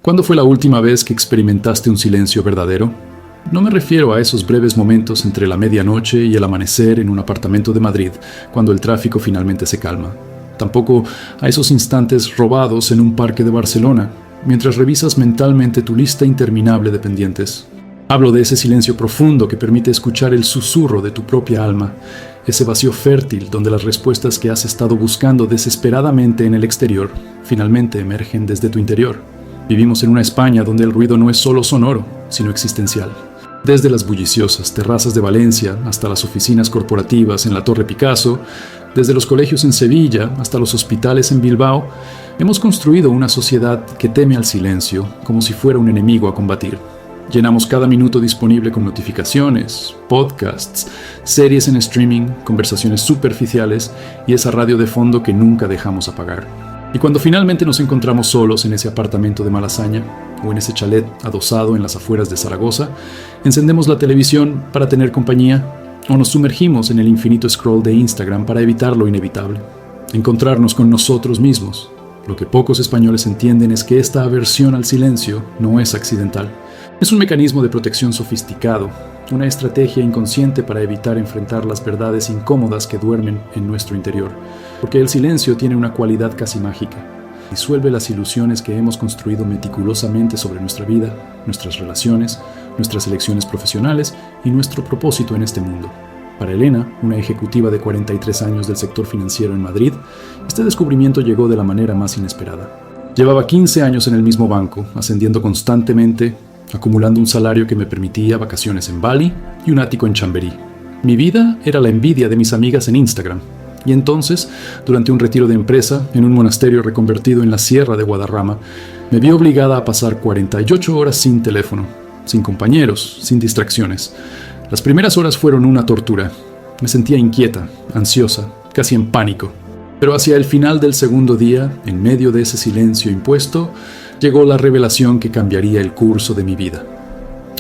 ¿Cuándo fue la última vez que experimentaste un silencio verdadero? No me refiero a esos breves momentos entre la medianoche y el amanecer en un apartamento de Madrid, cuando el tráfico finalmente se calma. Tampoco a esos instantes robados en un parque de Barcelona, mientras revisas mentalmente tu lista interminable de pendientes. Hablo de ese silencio profundo que permite escuchar el susurro de tu propia alma, ese vacío fértil donde las respuestas que has estado buscando desesperadamente en el exterior finalmente emergen desde tu interior. Vivimos en una España donde el ruido no es solo sonoro, sino existencial. Desde las bulliciosas terrazas de Valencia hasta las oficinas corporativas en la Torre Picasso, desde los colegios en Sevilla hasta los hospitales en Bilbao, hemos construido una sociedad que teme al silencio como si fuera un enemigo a combatir. Llenamos cada minuto disponible con notificaciones, podcasts, series en streaming, conversaciones superficiales y esa radio de fondo que nunca dejamos apagar. Y cuando finalmente nos encontramos solos en ese apartamento de Malasaña o en ese chalet adosado en las afueras de Zaragoza, encendemos la televisión para tener compañía o nos sumergimos en el infinito scroll de Instagram para evitar lo inevitable, encontrarnos con nosotros mismos. Lo que pocos españoles entienden es que esta aversión al silencio no es accidental. Es un mecanismo de protección sofisticado, una estrategia inconsciente para evitar enfrentar las verdades incómodas que duermen en nuestro interior, porque el silencio tiene una cualidad casi mágica. Disuelve las ilusiones que hemos construido meticulosamente sobre nuestra vida, nuestras relaciones, nuestras elecciones profesionales y nuestro propósito en este mundo. Para Elena, una ejecutiva de 43 años del sector financiero en Madrid, este descubrimiento llegó de la manera más inesperada. Llevaba 15 años en el mismo banco, ascendiendo constantemente, acumulando un salario que me permitía vacaciones en Bali y un ático en Chamberí. Mi vida era la envidia de mis amigas en Instagram. Y entonces, durante un retiro de empresa en un monasterio reconvertido en la Sierra de Guadarrama, me vi obligada a pasar 48 horas sin teléfono, sin compañeros, sin distracciones. Las primeras horas fueron una tortura. Me sentía inquieta, ansiosa, casi en pánico. Pero hacia el final del segundo día, en medio de ese silencio impuesto, llegó la revelación que cambiaría el curso de mi vida.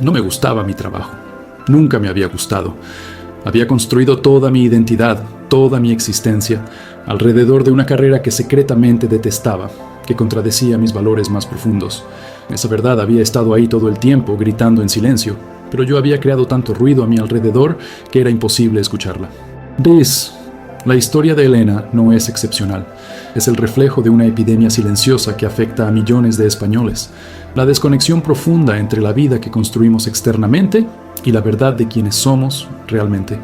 No me gustaba mi trabajo. Nunca me había gustado. Había construido toda mi identidad, toda mi existencia, alrededor de una carrera que secretamente detestaba, que contradecía mis valores más profundos. Esa verdad había estado ahí todo el tiempo, gritando en silencio, pero yo había creado tanto ruido a mi alrededor que era imposible escucharla. ¿Ves? La historia de Elena no es excepcional. Es el reflejo de una epidemia silenciosa que afecta a millones de españoles. La desconexión profunda entre la vida que construimos externamente y la verdad de quienes somos realmente.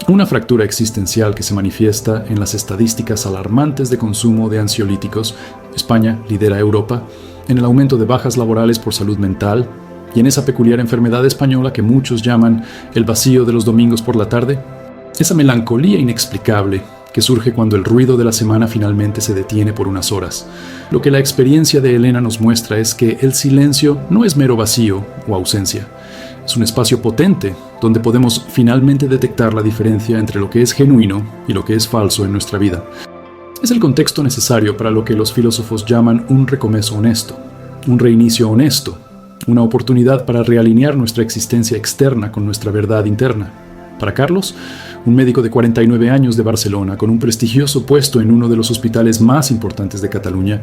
Una fractura existencial que se manifiesta en las estadísticas alarmantes de consumo de ansiolíticos. España lidera a Europa en el aumento de bajas laborales por salud mental y en esa peculiar enfermedad española que muchos llaman el vacío de los domingos por la tarde. Esa melancolía inexplicable que surge cuando el ruido de la semana finalmente se detiene por unas horas. Lo que la experiencia de Elena nos muestra es que el silencio no es mero vacío o ausencia. Es un espacio potente donde podemos finalmente detectar la diferencia entre lo que es genuino y lo que es falso en nuestra vida. Es el contexto necesario para lo que los filósofos llaman un recomienzo honesto, un reinicio honesto, una oportunidad para realinear nuestra existencia externa con nuestra verdad interna. Para Carlos, un médico de 49 años de Barcelona, con un prestigioso puesto en uno de los hospitales más importantes de Cataluña,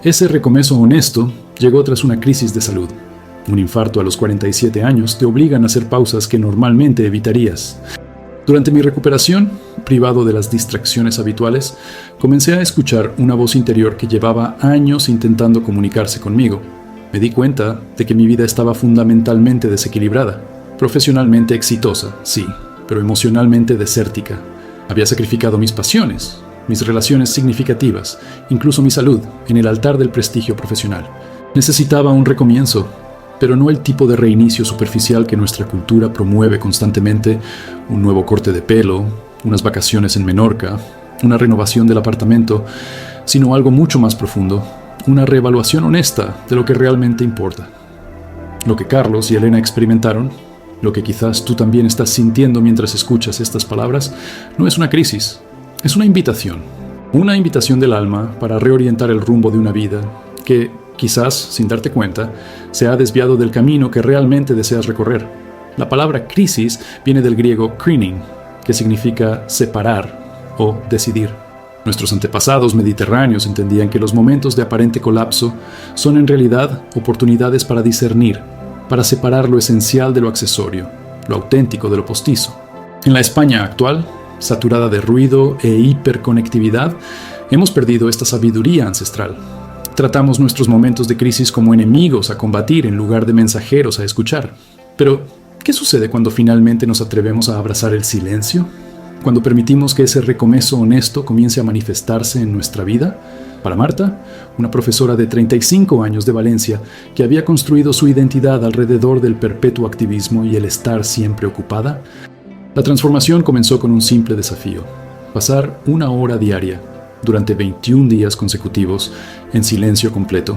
ese recomienzo honesto llegó tras una crisis de salud. Un infarto a los 47 años te obligan a hacer pausas que normalmente evitarías. Durante mi recuperación, privado de las distracciones habituales, comencé a escuchar una voz interior que llevaba años intentando comunicarse conmigo. Me di cuenta de que mi vida estaba fundamentalmente desequilibrada. Profesionalmente exitosa, sí, pero emocionalmente desértica. Había sacrificado mis pasiones, mis relaciones significativas, incluso mi salud, en el altar del prestigio profesional. Necesitaba un recomienzo, pero no el tipo de reinicio superficial que nuestra cultura promueve constantemente, un nuevo corte de pelo, unas vacaciones en Menorca, una renovación del apartamento, sino algo mucho más profundo, una reevaluación honesta de lo que realmente importa. Lo que Carlos y Elena experimentaron, lo que quizás tú también estás sintiendo mientras escuchas estas palabras, no es una crisis, es una invitación del alma para reorientar el rumbo de una vida que, quizás, sin darte cuenta, se ha desviado del camino que realmente deseas recorrer. La palabra crisis viene del griego krinein, que significa separar o decidir. Nuestros antepasados mediterráneos entendían que los momentos de aparente colapso son en realidad oportunidades para discernir, para separar lo esencial de lo accesorio, lo auténtico de lo postizo. En la España actual, saturada de ruido e hiperconectividad, hemos perdido esta sabiduría ancestral. Tratamos nuestros momentos de crisis como enemigos a combatir en lugar de mensajeros a escuchar. Pero, ¿qué sucede cuando finalmente nos atrevemos a abrazar el silencio? Cuando permitimos que ese recomezo honesto comience a manifestarse en nuestra vida. Para Marta, una profesora de 35 años de Valencia, que había construido su identidad alrededor del perpetuo activismo y el estar siempre ocupada, la transformación comenzó con un simple desafío: pasar 1 hora diaria, durante 21 días consecutivos, en silencio completo,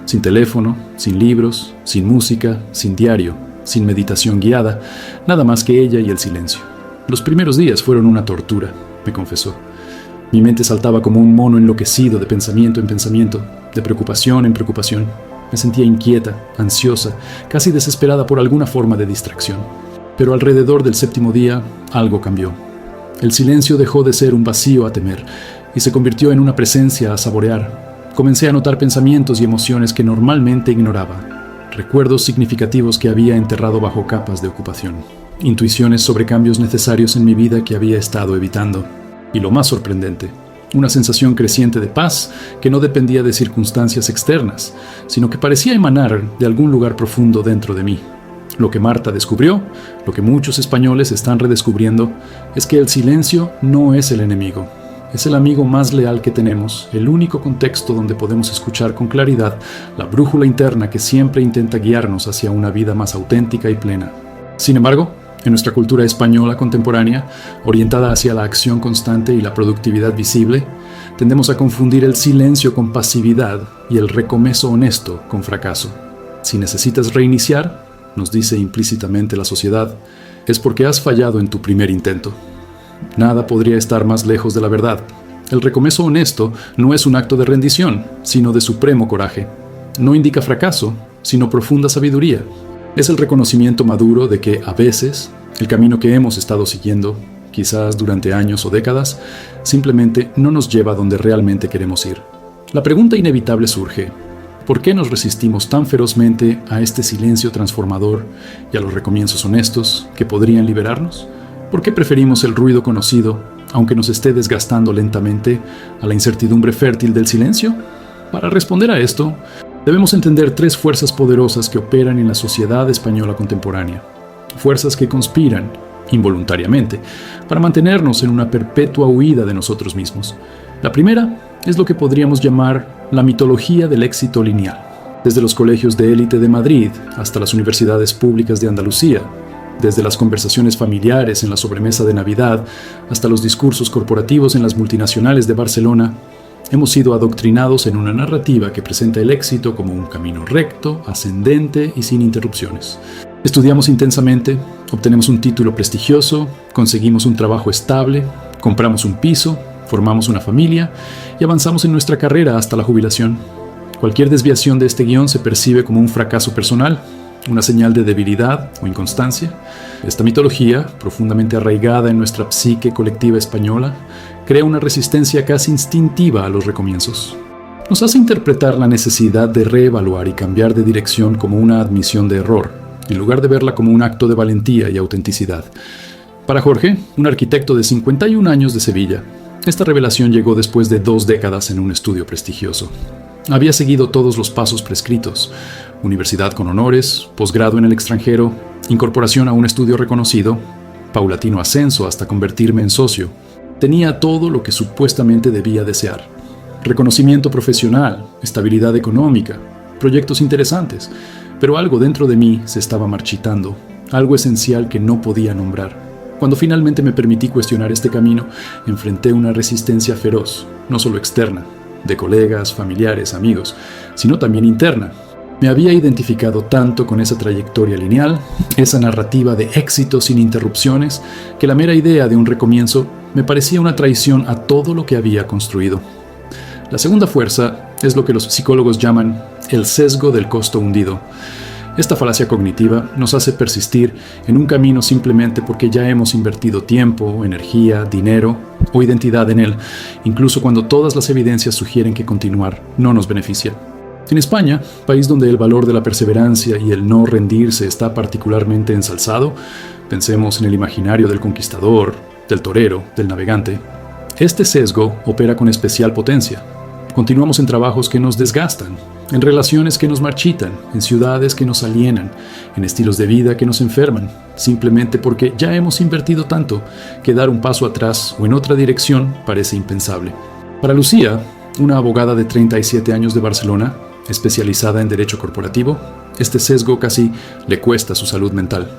sin teléfono, sin libros, sin música, sin diario, sin meditación guiada, nada más que ella y el silencio. Los primeros días fueron una tortura, me confesó. Mi mente saltaba como un mono enloquecido de pensamiento en pensamiento, de preocupación en preocupación. Me sentía inquieta, ansiosa, casi desesperada por alguna forma de distracción. Pero alrededor del 7º día, algo cambió. El silencio dejó de ser un vacío a temer y se convirtió en una presencia a saborear. Comencé a notar pensamientos y emociones que normalmente ignoraba, recuerdos significativos que había enterrado bajo capas de ocupación, intuiciones sobre cambios necesarios en mi vida que había estado evitando. Y lo más sorprendente, una sensación creciente de paz que no dependía de circunstancias externas, sino que parecía emanar de algún lugar profundo dentro de mí. Lo que Marta descubrió, lo que muchos españoles están redescubriendo, es que el silencio no es el enemigo. Es el amigo más leal que tenemos, el único contexto donde podemos escuchar con claridad la brújula interna que siempre intenta guiarnos hacia una vida más auténtica y plena. Sin embargo, en nuestra cultura española contemporánea, orientada hacia la acción constante y la productividad visible, tendemos a confundir el silencio con pasividad y el recomezo honesto con fracaso. Si necesitas reiniciar, nos dice implícitamente la sociedad, es porque has fallado en tu primer intento. Nada podría estar más lejos de la verdad. El recomezo honesto no es un acto de rendición, sino de supremo coraje. No indica fracaso, sino profunda sabiduría. Es el reconocimiento maduro de que, a veces, el camino que hemos estado siguiendo, quizás durante años o décadas, simplemente no nos lleva a donde realmente queremos ir. La pregunta inevitable surge: ¿por qué nos resistimos tan ferozmente a este silencio transformador y a los recomienzos honestos que podrían liberarnos? ¿Por qué preferimos el ruido conocido, aunque nos esté desgastando lentamente, a la incertidumbre fértil del silencio? Para responder a esto, debemos entender 3 fuerzas poderosas que operan en la sociedad española contemporánea. Fuerzas que conspiran, involuntariamente, para mantenernos en una perpetua huida de nosotros mismos. La primera es lo que podríamos llamar la mitología del éxito lineal. Desde los colegios de élite de Madrid hasta las universidades públicas de Andalucía, desde las conversaciones familiares en la sobremesa de Navidad hasta los discursos corporativos en las multinacionales de Barcelona, hemos sido adoctrinados en una narrativa que presenta el éxito como un camino recto, ascendente y sin interrupciones. Estudiamos intensamente, obtenemos un título prestigioso, conseguimos un trabajo estable, compramos un piso, formamos una familia y avanzamos en nuestra carrera hasta la jubilación. Cualquier desviación de este guión se percibe como un fracaso personal, una señal de debilidad o inconstancia. Esta mitología, profundamente arraigada en nuestra psique colectiva española, crea una resistencia casi instintiva a los recomienzos. Nos hace interpretar la necesidad de reevaluar y cambiar de dirección como una admisión de error, en lugar de verla como un acto de valentía y autenticidad. Para Jorge, un arquitecto de 51 años de Sevilla, esta revelación llegó después de 2 décadas en un estudio prestigioso. Había seguido todos los pasos prescritos: universidad con honores, posgrado en el extranjero, incorporación a un estudio reconocido, paulatino ascenso hasta convertirme en socio. Tenía todo lo que supuestamente debía desear: reconocimiento profesional, estabilidad económica, proyectos interesantes. Pero algo dentro de mí se estaba marchitando, algo esencial que no podía nombrar. Cuando finalmente me permití cuestionar este camino, enfrenté una resistencia feroz, no solo externa, de colegas, familiares, amigos, sino también interna. Me había identificado tanto con esa trayectoria lineal, esa narrativa de éxito sin interrupciones, que la mera idea de un recomienzo me parecía una traición a todo lo que había construido. La segunda fuerza es lo que los psicólogos llaman el sesgo del costo hundido. Esta falacia cognitiva nos hace persistir en un camino simplemente porque ya hemos invertido tiempo, energía, dinero o identidad en él, incluso cuando todas las evidencias sugieren que continuar no nos beneficia. En España, país donde el valor de la perseverancia y el no rendirse está particularmente ensalzado, pensemos en el imaginario del conquistador, del torero, del navegante, este sesgo opera con especial potencia. Continuamos en trabajos que nos desgastan, en relaciones que nos marchitan, en ciudades que nos alienan, en estilos de vida que nos enferman, simplemente porque ya hemos invertido tanto que dar un paso atrás o en otra dirección parece impensable. Para Lucía, una abogada de 37 años de Barcelona, especializada en derecho corporativo, este sesgo casi le cuesta su salud mental.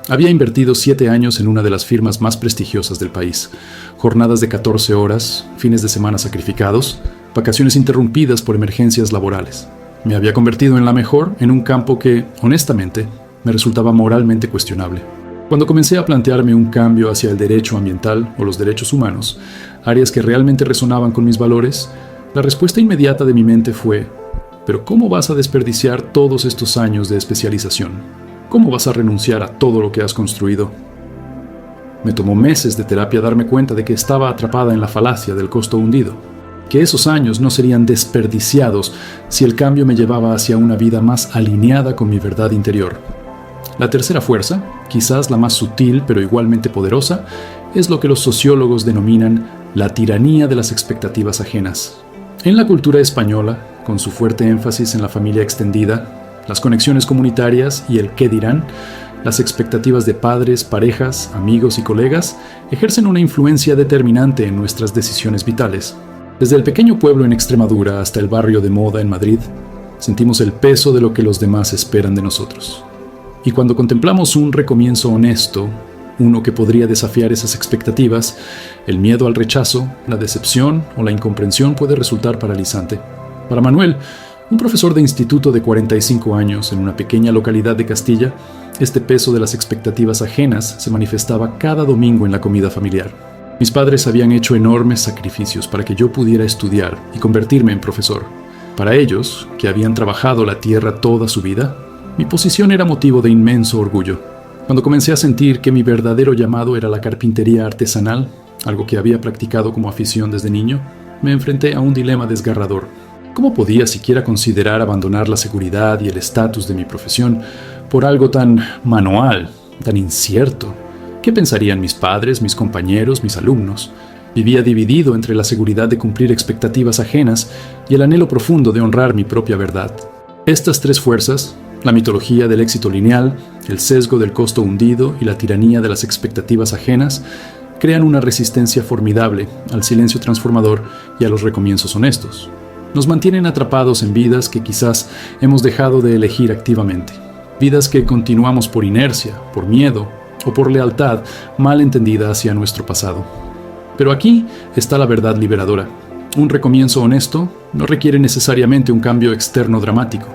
Había invertido 7 años en una de las firmas más prestigiosas del país, jornadas de 14 horas, fines de semana sacrificados, vacaciones interrumpidas por emergencias laborales. Me había convertido en la mejor en un campo que, honestamente, me resultaba moralmente cuestionable. Cuando comencé a plantearme un cambio hacia el derecho ambiental o los derechos humanos, áreas que realmente resonaban con mis valores, la respuesta inmediata de mi mente fue: ¿pero cómo vas a desperdiciar todos estos años de especialización? ¿Cómo vas a renunciar a todo lo que has construido? Me tomó meses de terapia darme cuenta de que estaba atrapada en la falacia del costo hundido, que esos años no serían desperdiciados si el cambio me llevaba hacia una vida más alineada con mi verdad interior. La tercera fuerza, quizás la más sutil pero igualmente poderosa, es lo que los sociólogos denominan la tiranía de las expectativas ajenas. En la cultura española, con su fuerte énfasis en la familia extendida, las conexiones comunitarias y el qué dirán, las expectativas de padres, parejas, amigos y colegas ejercen una influencia determinante en nuestras decisiones vitales. Desde el pequeño pueblo en Extremadura hasta el barrio de moda en Madrid, sentimos el peso de lo que los demás esperan de nosotros. Y cuando contemplamos un recomienzo honesto, uno que podría desafiar esas expectativas, el miedo al rechazo, la decepción o la incomprensión puede resultar paralizante. Para Manuel, un profesor de instituto de 45 años en una pequeña localidad de Castilla, este peso de las expectativas ajenas se manifestaba cada domingo en la comida familiar. Mis padres habían hecho enormes sacrificios para que yo pudiera estudiar y convertirme en profesor. Para ellos, que habían trabajado la tierra toda su vida, mi posición era motivo de inmenso orgullo. Cuando comencé a sentir que mi verdadero llamado era la carpintería artesanal, algo que había practicado como afición desde niño, me enfrenté a un dilema desgarrador. ¿Cómo podía siquiera considerar abandonar la seguridad y el estatus de mi profesión por algo tan manual, tan incierto? ¿Qué pensarían mis padres, mis compañeros, mis alumnos? Vivía dividido entre la seguridad de cumplir expectativas ajenas y el anhelo profundo de honrar mi propia verdad. Estas tres fuerzas, la mitología del éxito lineal, el sesgo del costo hundido y la tiranía de las expectativas ajenas, crean una resistencia formidable al silencio transformador y a los recomienzos honestos. Nos mantienen atrapados en vidas que quizás hemos dejado de elegir activamente. Vidas que continuamos por inercia, por miedo o por lealtad mal entendida hacia nuestro pasado. Pero aquí está la verdad liberadora. Un recomienzo honesto no requiere necesariamente un cambio externo dramático.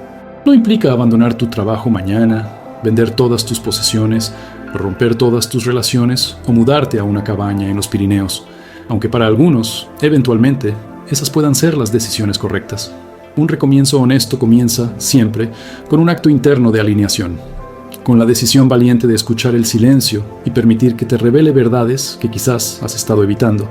No implica abandonar tu trabajo mañana, vender todas tus posesiones, romper todas tus relaciones o mudarte a una cabaña en los Pirineos, aunque para algunos, eventualmente, esas puedan ser las decisiones correctas. Un recomienzo honesto comienza, siempre, con un acto interno de alineación, con la decisión valiente de escuchar el silencio y permitir que te revele verdades que quizás has estado evitando.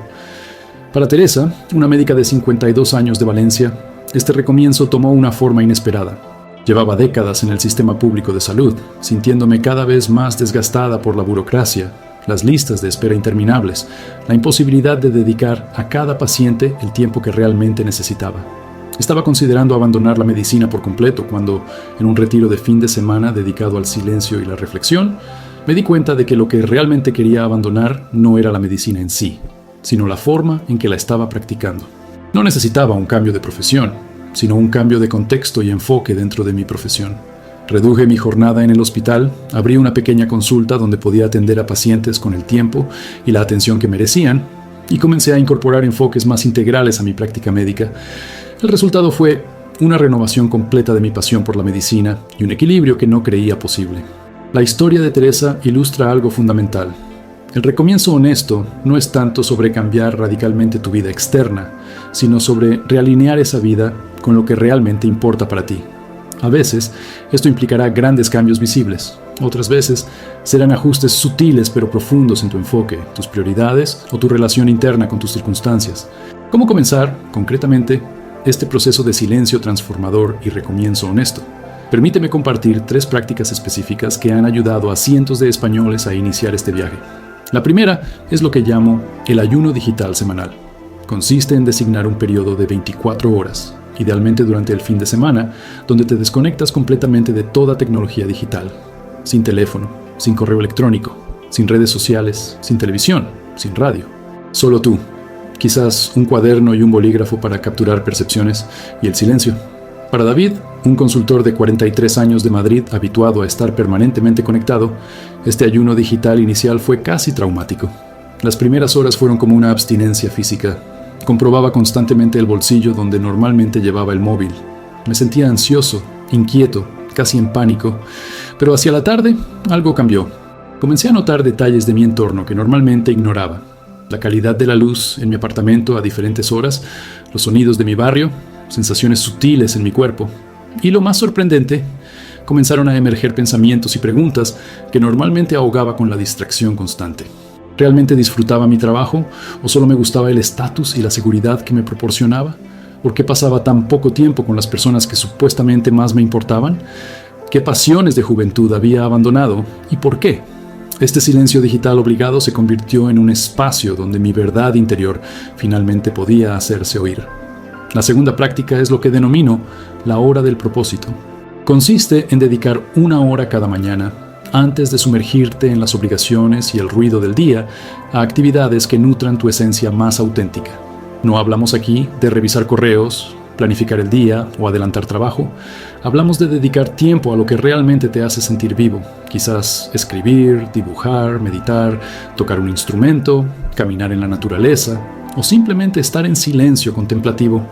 Para Teresa, una médica de 52 años de Valencia, este recomienzo tomó una forma inesperada. Llevaba décadas en el sistema público de salud, sintiéndome cada vez más desgastada por la burocracia, las listas de espera interminables, la imposibilidad de dedicar a cada paciente el tiempo que realmente necesitaba. Estaba considerando abandonar la medicina por completo cuando, en un retiro de fin de semana dedicado al silencio y la reflexión, me di cuenta de que lo que realmente quería abandonar no era la medicina en sí, sino la forma en que la estaba practicando. No necesitaba un cambio de profesión, sino un cambio de contexto y enfoque dentro de mi profesión. Reduje mi jornada en el hospital, abrí una pequeña consulta donde podía atender a pacientes con el tiempo y la atención que merecían, y comencé a incorporar enfoques más integrales a mi práctica médica. El resultado fue una renovación completa de mi pasión por la medicina y un equilibrio que no creía posible. La historia de Teresa ilustra algo fundamental. El recomienzo honesto no es tanto sobre cambiar radicalmente tu vida externa, sino sobre realinear esa vida con lo que realmente importa para ti. A veces, esto implicará grandes cambios visibles. Otras veces, serán ajustes sutiles pero profundos en tu enfoque, tus prioridades o tu relación interna con tus circunstancias. ¿Cómo comenzar, concretamente, este proceso de silencio transformador y recomienzo honesto? Permíteme compartir 3 prácticas específicas que han ayudado a cientos de españoles a iniciar este viaje. La primera es lo que llamo el ayuno digital semanal. Consiste en designar un periodo de 24 horas, idealmente durante el fin de semana, donde te desconectas completamente de toda tecnología digital. Sin teléfono, sin correo electrónico, sin redes sociales, sin televisión, sin radio. Solo tú. Quizás un cuaderno y un bolígrafo para capturar percepciones y el silencio. Para David, un consultor de 43 años de Madrid habituado a estar permanentemente conectado, este ayuno digital inicial fue casi traumático. Las primeras horas fueron como una abstinencia física. Comprobaba constantemente el bolsillo donde normalmente llevaba el móvil. Me sentía ansioso, inquieto, casi en pánico, pero hacia la tarde algo cambió. Comencé a notar detalles de mi entorno que normalmente ignoraba. La calidad de la luz en mi apartamento a diferentes horas, los sonidos de mi barrio, sensaciones sutiles en mi cuerpo. Y lo más sorprendente, comenzaron a emerger pensamientos y preguntas que normalmente ahogaba con la distracción constante. ¿Realmente disfrutaba mi trabajo o solo me gustaba el estatus y la seguridad que me proporcionaba? ¿Por qué pasaba tan poco tiempo con las personas que supuestamente más me importaban? ¿Qué pasiones de juventud había abandonado y por qué? Este silencio digital obligado se convirtió en un espacio donde mi verdad interior finalmente podía hacerse oír. La segunda práctica es lo que denomino la hora del propósito. Consiste en dedicar 1 hora cada mañana, antes de sumergirte en las obligaciones y el ruido del día, a actividades que nutran tu esencia más auténtica. No hablamos aquí de revisar correos, planificar el día o adelantar trabajo. Hablamos de dedicar tiempo a lo que realmente te hace sentir vivo. Quizás escribir, dibujar, meditar, tocar un instrumento, caminar en la naturaleza o simplemente estar en silencio contemplativo.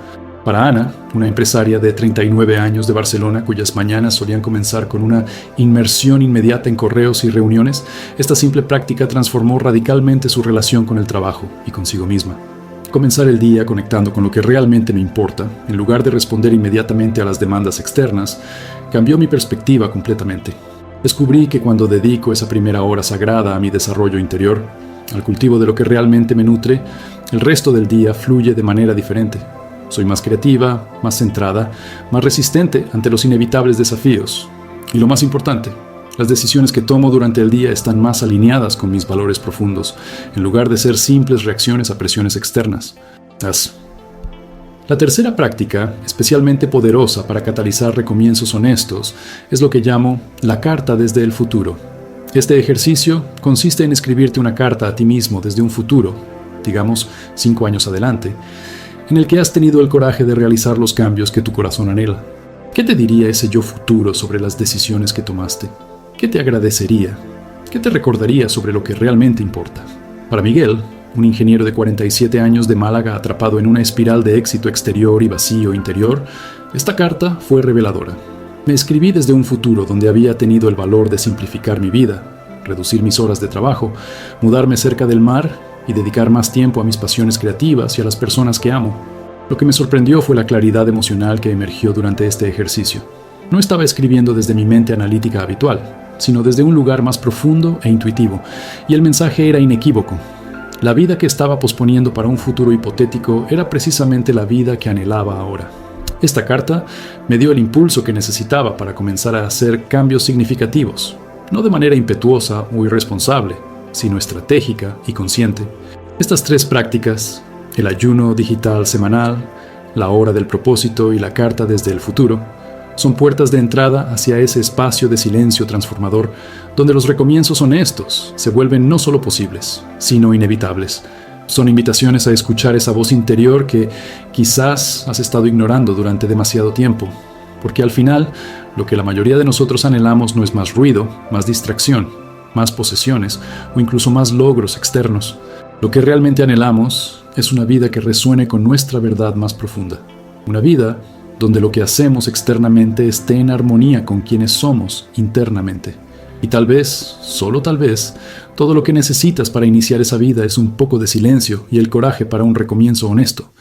Para Ana, una empresaria de 39 años de Barcelona cuyas mañanas solían comenzar con una inmersión inmediata en correos y reuniones, esta simple práctica transformó radicalmente su relación con el trabajo y consigo misma. Comenzar el día conectando con lo que realmente me importa, en lugar de responder inmediatamente a las demandas externas, cambió mi perspectiva completamente. Descubrí que cuando dedico esa primera hora sagrada a mi desarrollo interior, al cultivo de lo que realmente me nutre, el resto del día fluye de manera diferente. Soy más creativa, más centrada, más resistente ante los inevitables desafíos. Y lo más importante, las decisiones que tomo durante el día están más alineadas con mis valores profundos, en lugar de ser simples reacciones a presiones externas. La tercera práctica, especialmente poderosa para catalizar recomienzos honestos, es lo que llamo la carta desde el futuro. Este ejercicio consiste en escribirte una carta a ti mismo desde un futuro, digamos 5 años adelante, en el que has tenido el coraje de realizar los cambios que tu corazón anhela. ¿Qué te diría ese yo futuro sobre las decisiones que tomaste? ¿Qué te agradecería? ¿Qué te recordaría sobre lo que realmente importa? Para Miguel, un ingeniero de 47 años de Málaga atrapado en una espiral de éxito exterior y vacío interior, esta carta fue reveladora. Me escribí desde un futuro donde había tenido el valor de simplificar mi vida, reducir mis horas de trabajo, mudarme cerca del mar y dedicar más tiempo a mis pasiones creativas y a las personas que amo. Lo que me sorprendió fue la claridad emocional que emergió durante este ejercicio. No estaba escribiendo desde mi mente analítica habitual, sino desde un lugar más profundo e intuitivo, y el mensaje era inequívoco. La vida que estaba posponiendo para un futuro hipotético era precisamente la vida que anhelaba ahora. Esta carta me dio el impulso que necesitaba para comenzar a hacer cambios significativos, no de manera impetuosa o irresponsable, sino estratégica y consciente. Estas 3 prácticas, el ayuno digital semanal, la hora del propósito y la carta desde el futuro, son puertas de entrada hacia ese espacio de silencio transformador donde los recomienzos honestos se vuelven no solo posibles, sino inevitables. Son invitaciones a escuchar esa voz interior que quizás has estado ignorando durante demasiado tiempo, porque al final lo que la mayoría de nosotros anhelamos no es más ruido, más distracción, más posesiones o incluso más logros externos. Lo que realmente anhelamos es una vida que resuene con nuestra verdad más profunda. Una vida donde lo que hacemos externamente esté en armonía con quienes somos internamente. Y tal vez, solo tal vez, todo lo que necesitas para iniciar esa vida es un poco de silencio y el coraje para un recomienzo honesto.